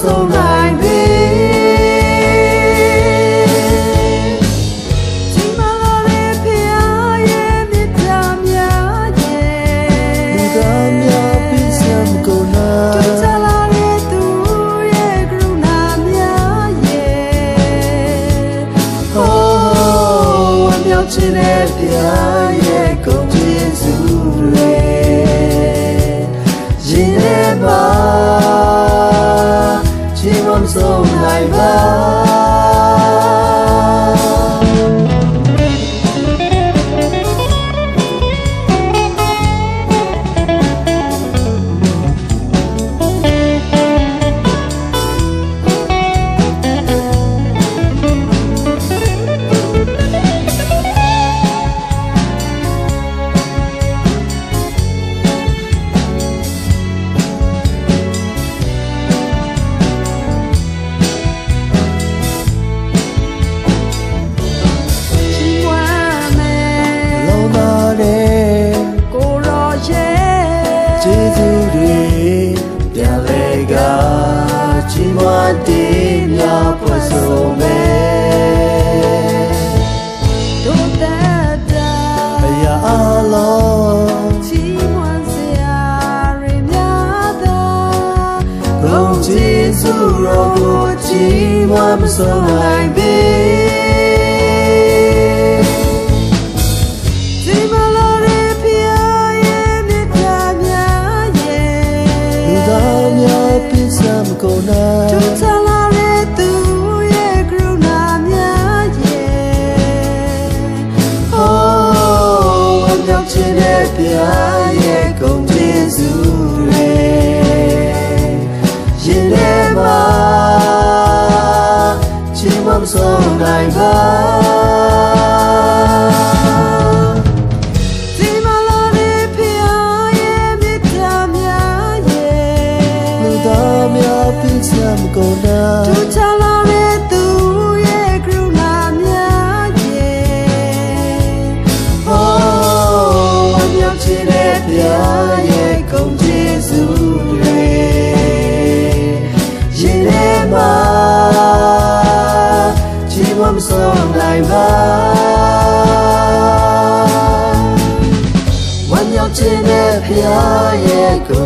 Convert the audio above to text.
ဆုံးနိုင်ပြီချစ်တဲ့ဘုရားရဲ့ဂုဏ်ကျေးဇူးတွေရင်ထဲမှာချီးမွမ်းဆုံးနိုင်ပါကျေးဇူးတွေပြန်လဲကချီးမွမ်းတင်များဖွယ်ဆုံးမယ်တို့သက်တာအရာအလုံးချီးမွမ်းစရာတွေများသာဂုဏ်ကျေးဇူးတော်ကိုချီးမွမ်းမဆုံးနိုင်ပေကိုနာသူချလာတဲ့သူရဲ့ကရုဏာများရဲ့ဟောအမြောက်ချင်တဲ့ဘုရားရဲ့ဂုဏ်ကျေးဇူးတွေရင်ထဲမှာချီးမွမ်းဆုံးနိုင်ပါကိုနာသူချလာတဲ့သူရဲ့ကရုဏာများရဲ့ဟောအမြောက်ချင်တဲ့ဘုရားရဲ့ဂုဏ်ကျေးဇူးတွေရင်ထဲမှာချီးမွမ်းဆုံးနိုင်ပါဝမ်းမြောက်ချင်တဲ့ဘုရားရဲ့ဂုဏ်